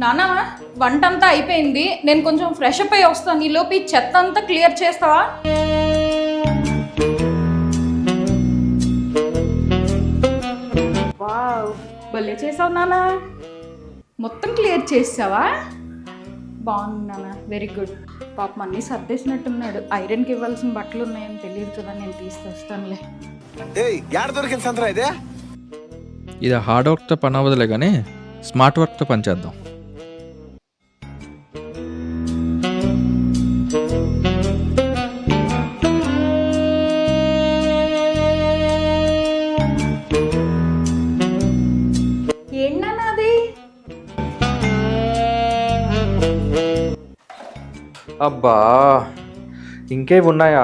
నానా వంట అంతా అయిపోయింది, నేను కొంచెం ఫ్రెష్ అప్ అయ్యి వస్తాను. ఈలోపు ఈ చెత్త అంతా క్లియర్ చేస్తావా? వావ్, భలే చేసావు నానా. మొత్తం క్లియర్ చేసావా? బాగుంది నాన్న, వెరీ గుడ్. పాపం అన్నీ సర్దేసినట్టున్నాడు. ఐరన్కి ఇవ్వాల్సిన బట్టలు ఉన్నాయని తెలియదు కదా, నేను తీసుకొస్తానులే. ఇది హార్డ్ వర్క్తో పని అవ్వదులే కానీ స్మార్ట్ వర్క్తో పని చేద్దాం. ఏంటన్నా అది? అబ్బా, ఇంకేవి ఉన్నాయా?